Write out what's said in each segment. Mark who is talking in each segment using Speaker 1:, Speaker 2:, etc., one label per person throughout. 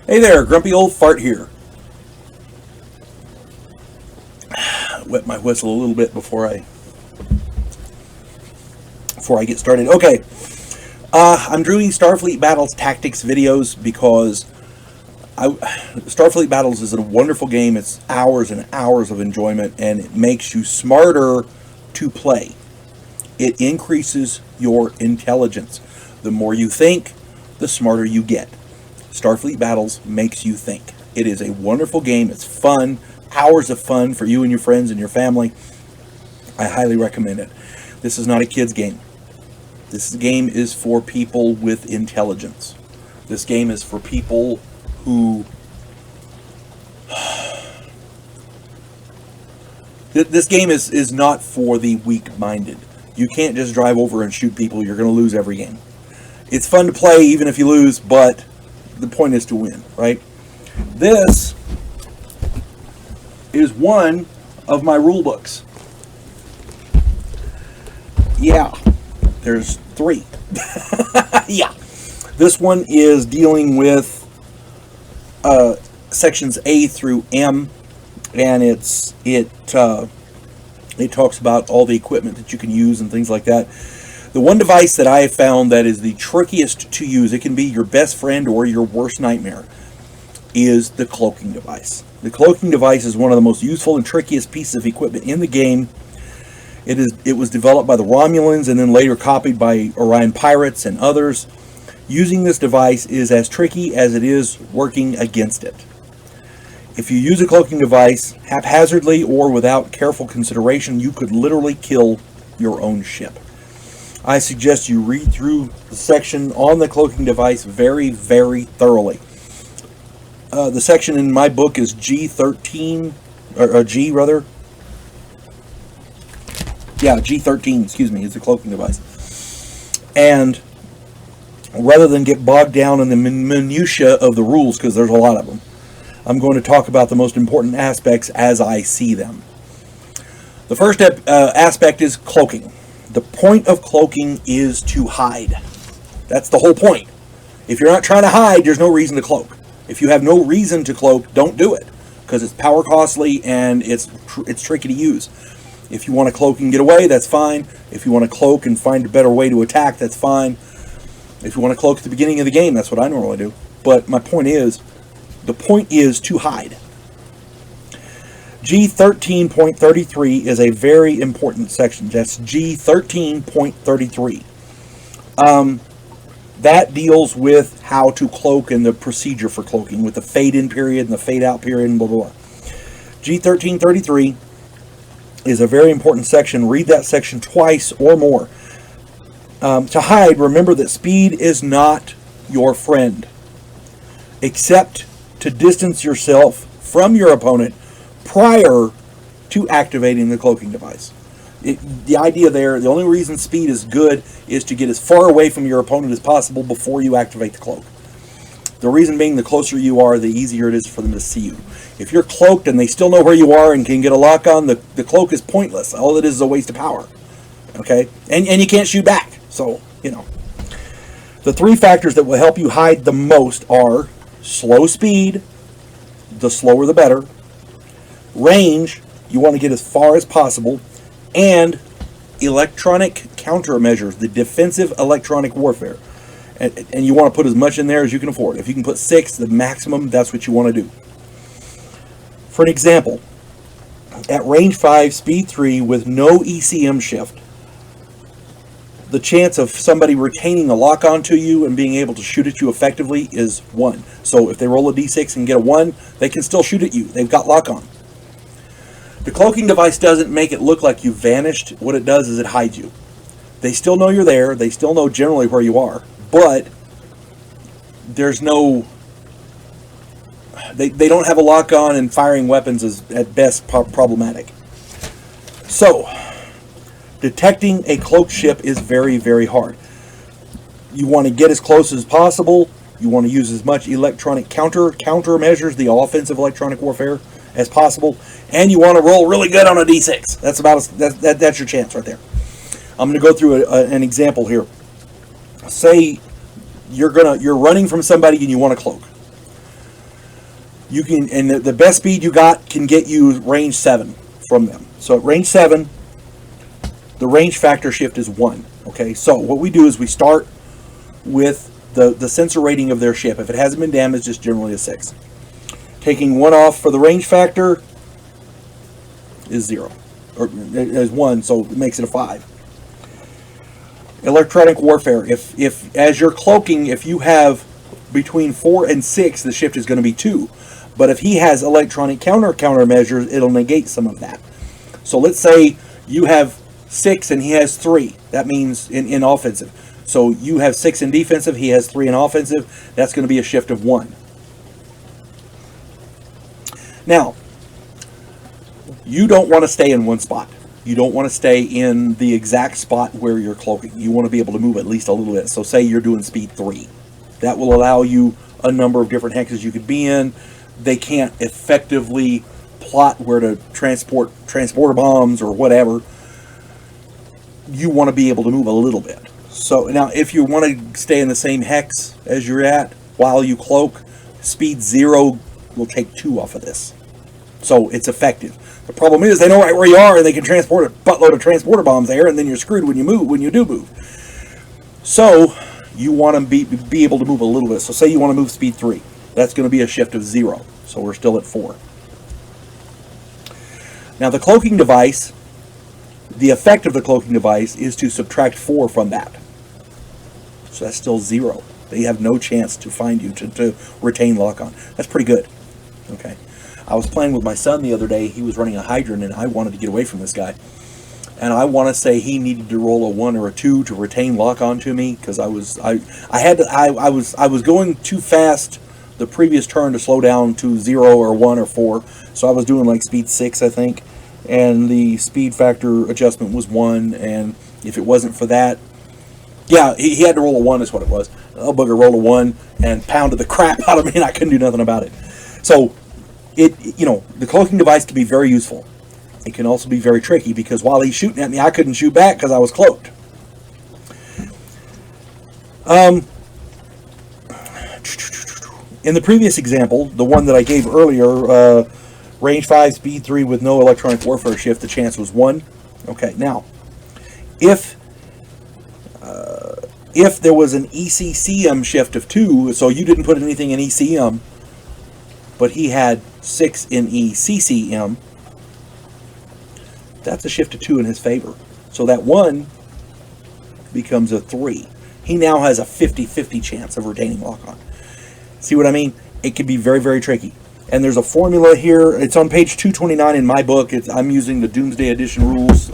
Speaker 1: Hey there, grumpy old fart here. Wet my whistle a little bit before I get started. Okay, I'm doing Starfleet Battles Tactics videos because Starfleet Battles is a wonderful game. It's hours and hours of enjoyment, and it makes you smarter to play. It increases your intelligence. The more you think, the smarter you get. Starfleet Battles makes you think. It is a wonderful game. It's fun. Hours of fun for you and your friends and your family. I highly recommend it. This is not a kid's game. This game is for people with intelligence. This game is for people who... This game is not for the weak-minded. You can't just drive over and shoot people. You're going to lose every game. It's fun to play even if you lose, but the point is to win, right? This is one of my rule books. Yeah, there's 3. Yeah. This one is dealing with sections A through M, and it talks about all the equipment that you can use and things like that. The one device that I have found that is the trickiest to use, it can be your best friend or your worst nightmare, is the cloaking device. The cloaking device is one of the most useful and trickiest pieces of equipment in the game. It was developed by the Romulans and then later copied by Orion pirates and others. Using this device is as tricky as it is working against it. If you use a cloaking device haphazardly or without careful consideration, you could literally kill your own ship. I suggest you read through the section on the cloaking device very, very thoroughly. The section in my book is G13, or G rather. Yeah, G13, excuse me, is the cloaking device. And rather than get bogged down in the minutiae of the rules, because there's a lot of them, I'm going to talk about the most important aspects as I see them. The first aspect is cloaking. The point of cloaking is to hide. That's the whole point. If you're not trying to hide, there's no reason to cloak. If you have no reason to cloak, don't do it, because it's power costly and it's tricky to use. If you want to cloak and get away, that's fine. If you want to cloak and find a better way to attack, that's fine. If you want to cloak at the beginning of the game, that's what I normally do. But my point is, the point is to hide. G13.33 is a very important section. That's G13.33. That deals with how to cloak and the procedure for cloaking, with the fade-in period and the fade-out period and blah, blah, blah. G13.33 is a very important section. Read that section twice or more. To hide, remember that speed is not your friend, except to distance yourself from your opponent prior to activating the cloaking device. The idea there, the only reason speed is good is to get as far away from your opponent as possible before you activate the cloak. The reason being, the closer you are, the easier it is for them to see you. If you're cloaked and they still know where you are and can get a lock on, the cloak is pointless. All it is a waste of power. Okay? And you can't shoot back. So, you know. The 3 factors that will help you hide the most are slow speed, the slower the better, range, you want to get as far as possible, and electronic countermeasures, the defensive electronic warfare. And you want to put as much in there as you can afford. If you can put 6, the maximum, that's what you want to do. For an example, at range 5, speed 3, with no ECM shift, the chance of somebody retaining a lock onto you and being able to shoot at you effectively is 1. So if they roll a d6 and get a 1, they can still shoot at you. They've got lock on. The cloaking device doesn't make it look like you vanished. What it does is it hides you. They still know you're there. They still know generally where you are. But there's no... They don't have a lock on, and firing weapons is at best problematic. So, detecting a cloaked ship is very, very hard. You want to get as close as possible. You want to use as much electronic countermeasures, the offensive electronic warfare, as possible. And you want to roll really good on a d6. That's your chance right there. I'm going to go through an example here. Say you're running from somebody and you want to cloak. You can, and the best speed you got can get you range 7 from them. So at range 7, the range factor shift is 1. Okay, so what we do is we start with the sensor rating of their ship. If it hasn't been damaged, it's generally a 6. Taking 1 off for the range factor is 0, or is 1, so it makes it a 5. Electronic warfare. If as you're cloaking, if you have between 4 and 6, the shift is going to be 2. But if he has electronic countermeasures, it'll negate some of that. So let's say you have 6 and he has 3. That means in offensive. So you have 6 in defensive, he has 3 in offensive. That's going to be a shift of 1. Now, you don't want to stay in one spot. You don't want to stay in the exact spot where you're cloaking. You want to be able to move at least a little bit. So say you're doing speed 3. That will allow you a number of different hexes you could be in. They can't effectively plot where to transport transporter bombs or whatever. You want to be able to move a little bit. So now if you want to stay in the same hex as you're at while you cloak, speed 0 will take 2 off of this. So it's effective. The problem is they know right where you are and they can transport a buttload of transporter bombs there, and then you're screwed when you do move. So you want to be able to move a little bit. So say you want to move speed 3. That's going to be a shift of 0. So we're still at 4. Now the cloaking device, the effect of the cloaking device is to subtract 4 from that. So that's still 0. They have no chance to find you to retain lock-on. That's pretty good. Okay. I was playing with my son the other day. He was running a hydrant, and I wanted to get away from this guy. And I want to say he needed to roll a 1 or a 2 to retain lock-on to me, because I was going too fast the previous turn to slow down to 0 or 1 or 4. So I was doing like speed 6, I think, and the speed factor adjustment was 1. And if it wasn't for that, yeah, he had to roll a 1 is what it was. Oh bugger rolled a 1 and pounded the crap out of me, and I couldn't do nothing about it. So the cloaking device can be very useful. It can also be very tricky, because while he's shooting at me, I couldn't shoot back because I was cloaked. In the previous example, the one that I gave earlier, range 5, speed 3 with no electronic warfare shift, the chance was 1. Okay, now, if there was an ECCM shift of 2, so you didn't put anything in ECM, but he had 6 in ECCM, that's a shift of 2 in his favor. So that 1 becomes a 3. He now has a 50-50 chance of retaining lock-on. See what I mean? It can be very, very tricky. And there's a formula here. It's on page 229 in my book. I'm using the Doomsday Edition rules,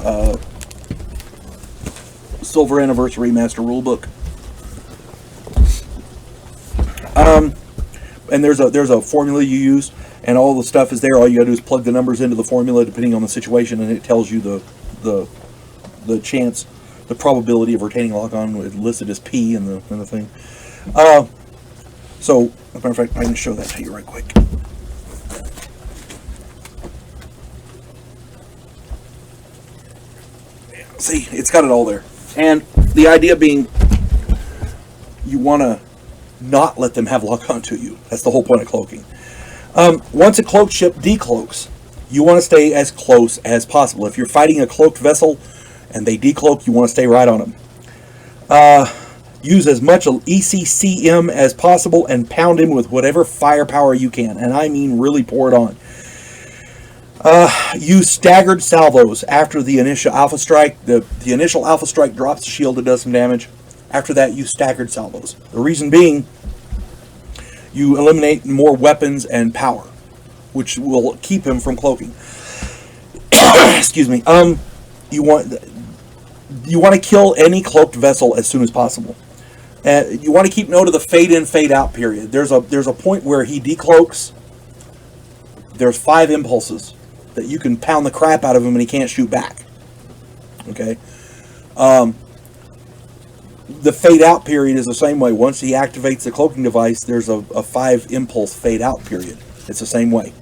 Speaker 1: Silver Anniversary Master Rulebook. And there's a formula you use, and all the stuff is there. All you gotta do is plug the numbers into the formula depending on the situation, and it tells you the chance, the probability of retaining lock-on listed as P in the thing. So, as a matter of fact, I can show that to you right quick. See, it's got it all there. And the idea being, you want to not let them have lock-on to you. That's the whole point of cloaking. Once a cloaked ship decloaks, you want to stay as close as possible. If you're fighting a cloaked vessel and they decloak, you want to stay right on them. Use as much ECCM as possible and pound him with whatever firepower you can. And I mean really pour it on. Use staggered salvos after the initial alpha strike. The initial alpha strike drops the shield, it does some damage. After that, use staggered salvos. The reason being, you eliminate more weapons and power, which will keep him from cloaking. Excuse me. You want to kill any cloaked vessel as soon as possible. You want to keep note of the fade in, fade out period. There's a point where he decloaks. There's 5 impulses that you can pound the crap out of him and he can't shoot back. Okay. The fade out period is the same way. Once he activates the cloaking device, there's a 5 impulse fade out period. It's the same way.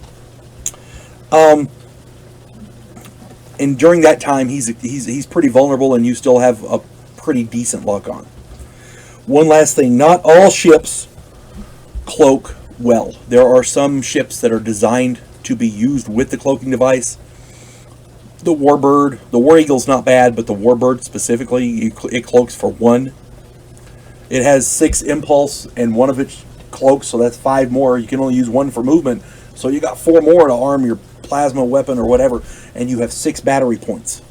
Speaker 1: And during that time, he's pretty vulnerable, and you still have a pretty decent lock on. One last thing: not all ships cloak well. There are some ships that are designed to be used with the cloaking device. The Warbird, the War Eagle's not bad, but the Warbird specifically, it cloaks for 1. It has 6 impulse, and 1 of it cloaks, so that's 5 more. You can only use 1 for movement, so you got 4 more to arm your plasma weapon or whatever, and you have 6 battery points.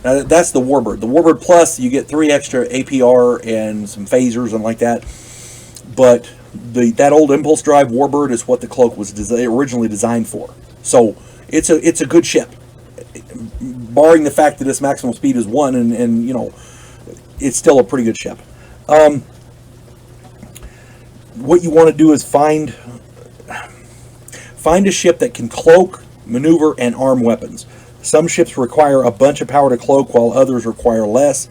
Speaker 1: Now that's the Warbird. The Warbird Plus, you get 3 extra APR and some phasers and like that. But that old impulse drive Warbird is what the cloak was originally designed for. So it's a good ship, barring the fact that its maximum speed is 1, and you know, it's still a pretty good ship. What you want to do is find a ship that can cloak, maneuver, and arm weapons. Some ships require a bunch of power to cloak, while others require less.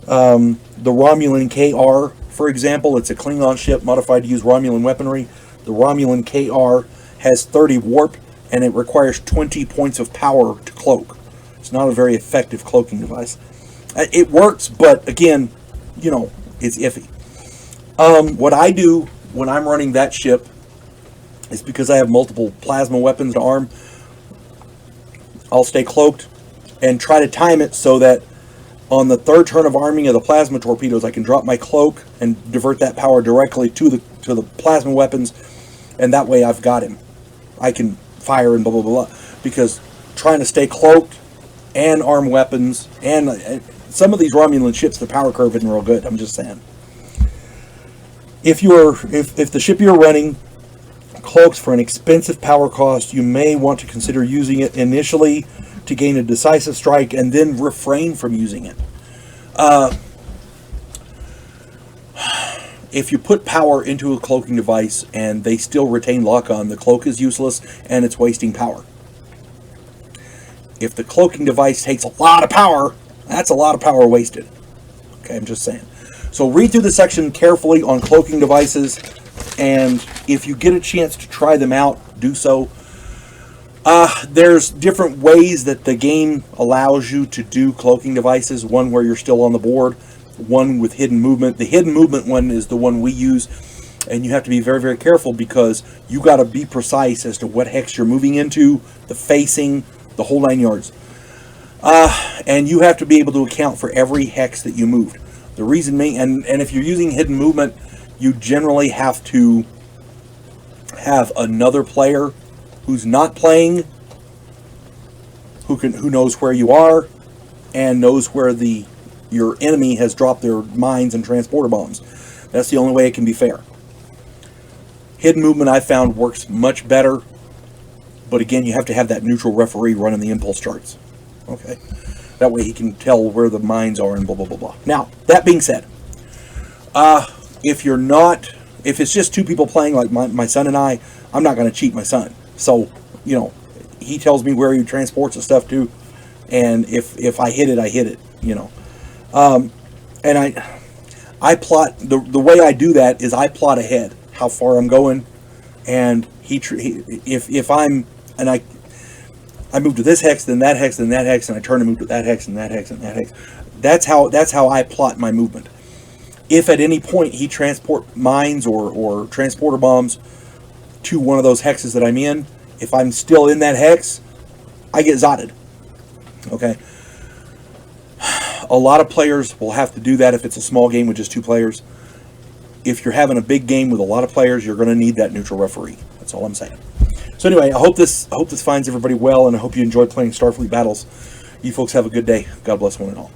Speaker 1: The Romulan KR, for example, it's a Klingon ship modified to use Romulan weaponry. The Romulan KR has 30 warp, and it requires 20 points of power to cloak. It's not a very effective cloaking device. It works, but again, you know, it's iffy. What I do when I'm running that ship is, because I have multiple plasma weapons to arm, I'll stay cloaked and try to time it so that on the 3rd turn of arming of the plasma torpedoes, I can drop my cloak and divert that power directly to the plasma weapons, and that way I've got him. I can fire and blah blah blah. Because trying to stay cloaked and arm weapons, and some of these Romulan ships, the power curve isn't real good. I'm just saying. If the ship you're running cloaks for an expensive power cost, you may want to consider using it initially to gain a decisive strike, and then refrain from using it. If you put power into a cloaking device and they still retain lock-on, the cloak is useless and it's wasting power. If the cloaking device takes a lot of power, that's a lot of power wasted. Okay, I'm just saying. So read through the section carefully on cloaking devices, and if you get a chance to try them out, do so. There's different ways that the game allows you to do cloaking devices. One where you're still on the board, one with hidden movement. The hidden movement one is the one we use, and you have to be very, very careful, because you got to be precise as to what hex you're moving into, the facing, the whole 9 yards. And you have to be able to account for every hex that you moved. The reason and if you're using hidden movement, you generally have to have another player who's not playing, who knows where you are, and knows where your enemy has dropped their mines and transporter bombs. That's the only way it can be fair. Hidden movement, I found, works much better, but again, you have to have that neutral referee running the impulse charts. Okay, that way he can tell where the mines are and blah blah blah blah. Now, that being said, if it's just 2 people playing, like my son and I'm not going to cheat my son. So, you know, he tells me where he transports the stuff to, and if I hit it, you know. And I plot, the way I do that is I plot ahead how far I'm going, and if I move to this hex, then that hex, then that hex, and I turn and move to that hex and that hex and that hex. That's how I plot my movement. If at any point he transport mines or transporter bombs to one of those hexes that I'm in, if I'm still in that hex, I get zotted. Okay. A lot of players will have to do that if it's a small game with just 2 players. If you're having a big game with a lot of players, you're going to need that neutral referee. That's all I'm saying. So anyway, I hope this finds everybody well, and I hope you enjoyed playing Starfleet Battles. You folks have a good day. God bless one and all.